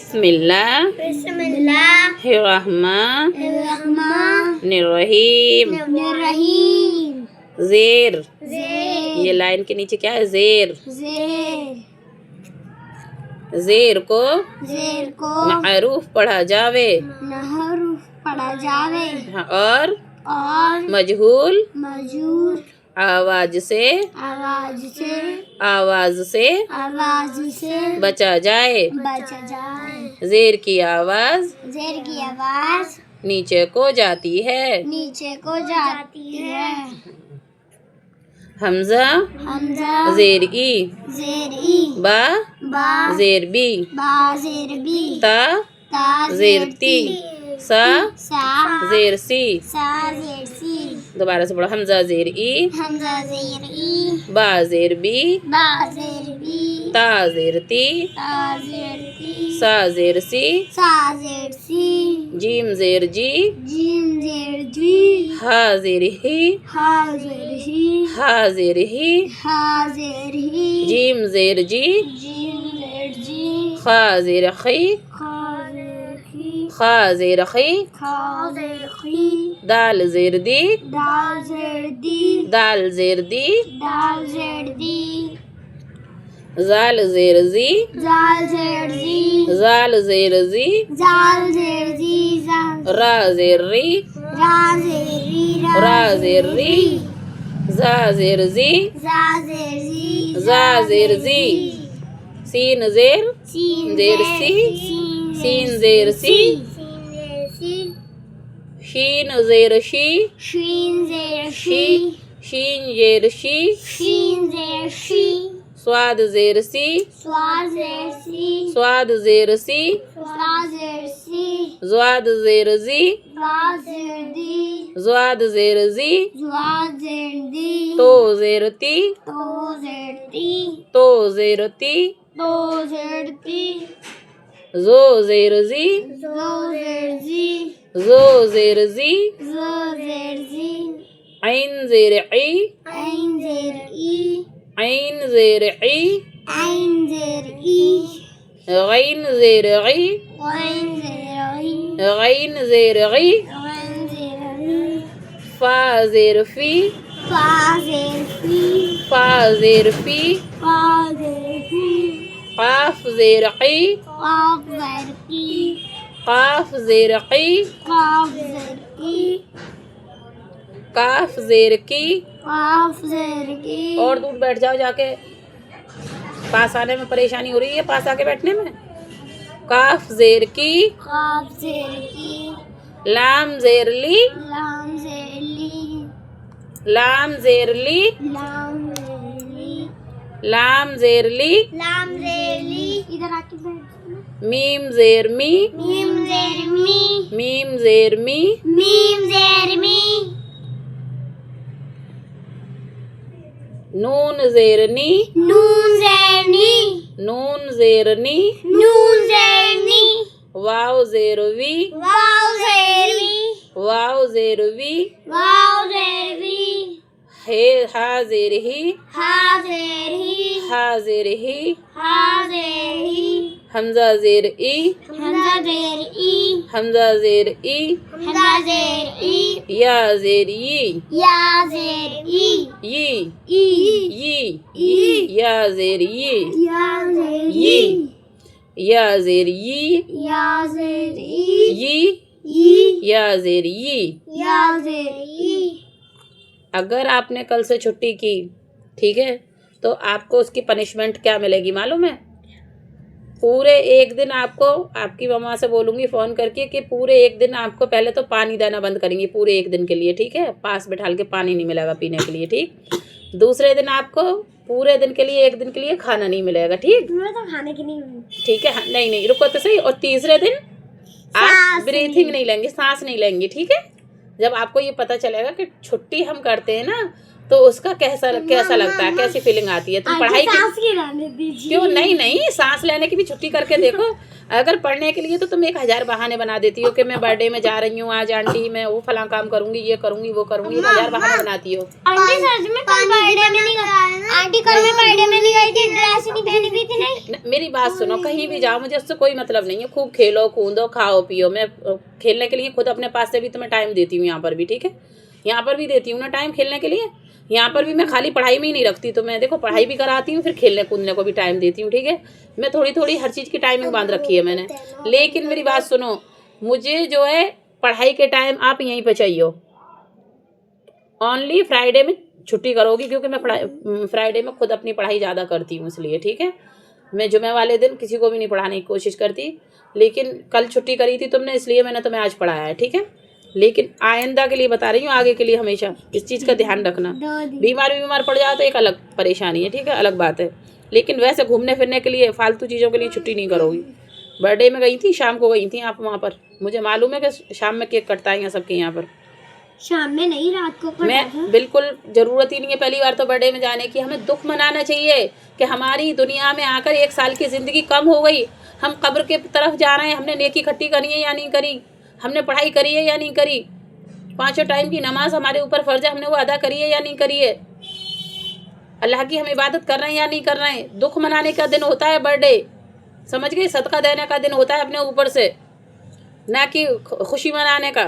बिस्मिल्लाहिर्रहमानिर्रहीम। ज़ेर, ये लाइन के नीचे क्या है? ज़ेर। ज़ेर को मअरूफ पढ़ा जावे और मजहूल आवाज से बचा जाए। ज़ेर की आवाज नीचे को जाती है। हमजा ज़ेर ई बा ज़ेर बी ता ज़ेर ती सा ज़ेर सी। दोबारा से पढ़ो। हमजा ज़ेर ई बा ज़ेर बी ता ज़ेर ती सा ज़ेर सी। जीम ज़ेर जी हा ज़ेर ही हा ज़ेर ही। जीम ज़ेर जी खा ज़ेर खी खा ज़ेर खी। दाल ज़ेर दी दाल ज़ेर दी। ज़ाल ज़ेर ज़ी ज़ाल ज़ेर ज़ी। रा ज़ेर री रा ज़ेर री। ज़ा ज़ेर ज़ी ज़ा ज़ेर ज़ी। सीन ज़ेर ज़ेर सी सीन ज़ेर सी। शीन ज़ेर शी शीन ज़ेर शी। स्वाद ज़ेर सी स्वाद ज़ेर सी। ज़्वाद ज़ेर ज़ी ज़्वाद ज़ेर ज़ी। तो ज़ेर ती तो ज़ेर ती। ज़ो ज़ेर ज़ी ज़ो ज़ेर ज़ी। ऐन ज़ेर ई ऐन ज़ेर ई। गैन ज़ेर गी गैन ज़ेर गी। फा ज़ेर फी फा ज़ेर फी। क़ाफ ज़ेर क़ी क़ाफ ज़ेर क़ी। काफ ज़ेर की। और दूर बैठ जाओ जाके, पास आने में परेशानी हो रही है, पास आके बैठने में। काफ ज़ेर की लाम ज़ेर ली लाम ज़ेर ली लाम ज़ेर ली। इधर आके मीम ज़ेर मी मीम ज़ेर मी। नून ज़ेर नी नून ज़ेर नी। वाव ज़ेर वी वाव ज़ेर वी। हे हा ज़ेर ही हा ज़ेर ही। हमजा ज़ेर ई हमजा ज़ेर ई। या ज़ेर ई या ज़ेर ई या ज़ेर ई या ज़ेर ई। अगर आपने कल से छुट्टी की, ठीक है, तो आपको उसकी पनिशमेंट क्या मिलेगी मालूम है? पूरे एक दिन आपको, आपकी मम्मा से बोलूँगी फ़ोन करके कि पूरे एक दिन आपको पहले तो पानी देना बंद करेंगी पूरे एक दिन के लिए, ठीक है? पास बैठाल के पानी नहीं मिलेगा पीने के लिए, ठीक? दूसरे दिन आपको पूरे दिन के लिए, एक दिन के लिए खाना नहीं मिलेगा, ठीक? तो खाने की नहीं, ठीक है, नहीं रुको तो सही। और तीसरे दिन आप ब्रीथिंग नहीं लेंगे, सांस नहीं लेंगे, ठीक है? जब आपको ये पता चलेगा कि छुट्टी हम करते हैं ना, तो उसका कैसा कैसा लगता है, कैसी फीलिंग आती है? तुम पढ़ाई क्यों नहीं, सांस लेने की भी छुट्टी करके देखो। अगर पढ़ने के लिए तो तुम 1000 बहाने बना देती हो कि मैं बर्थडे में जा रही हूँ आज आंटी, मैं वो फलां काम करूंगी, ये करूंगी, वो करूंगी, 1000 बहाने बनाती हो। आंटी सच में कल बर्थडे में नहीं गई, आंटी कल मैं बर्थडे में नहीं गई थी, ड्रेस नहीं पहनी हुई थी। नहीं मेरी बात सुनो, कहीं भी जाओ मुझे उससे कोई मतलब नहीं है, खूब खेलो कूदो खाओ पियो। मैं खेलने के लिए खुद अपने पास से भी तुम्हें टाइम देती हूँ, यहाँ पर भी, ठीक है, यहाँ पर भी देती हूँ ना टाइम खेलने के लिए। यहाँ पर भी मैं खाली पढ़ाई में ही नहीं रखती, तो मैं देखो पढ़ाई भी कराती हूँ, फिर खेलने कूदने को भी टाइम देती हूँ, ठीक है। मैं थोड़ी थोड़ी हर चीज़ की टाइमिंग बांध रखी है मैंने। लेकिन मेरी बात सुनो, मुझे जो है पढ़ाई के टाइम आप यहीं पे चाहिए। ओनली फ्राइडे में छुट्टी करोगी, क्योंकि मैं फ्राइडे में खुद अपनी पढ़ाई ज़्यादा करती हूँ, इसलिए, ठीक है। मैं जुमे वाले दिन किसी को भी नहीं पढ़ाने की कोशिश करती, लेकिन कल छुट्टी करी थी तुमने, इसलिए मैंने तुम्हें आज पढ़ाया है, ठीक है। लेकिन आइंदा के लिए बता रही हूँ, आगे के लिए हमेशा इस चीज़ का ध्यान रखना। बीमार पड़ जाओ तो एक अलग परेशानी है, ठीक है, अलग बात है। लेकिन वैसे घूमने फिरने के लिए फालतू चीज़ों के लिए छुट्टी नहीं करोगी। बर्थडे में गई थी, शाम को गई थी आप वहाँ पर, मुझे मालूम है कि शाम में केक कटता है यहाँ सबके यहाँ पर। शाम में नहीं, रात को मैं बिल्कुल ज़रूरत ही नहीं है पहली बार तो बर्थडे में जाने की। हमें दुख मनाना चाहिए कि हमारी दुनिया में आकर 1 साल की ज़िंदगी कम हो गई, हम कब्र के तरफ जा रहे हैं। हमने नेकी इकट्ठी करी है या नहीं करी, हमने पढ़ाई करी है या नहीं करी, 5 टाइम की नमाज हमारे ऊपर फ़र्ज है, हमने वो अदा करी है या नहीं करी है, अल्लाह की हम इबादत कर रहे हैं या नहीं कर रहे हैं। दुख मनाने का दिन होता है बर्थडे, समझ गए, सदका देने का दिन होता है अपने ऊपर से, ना कि खुशी मनाने का।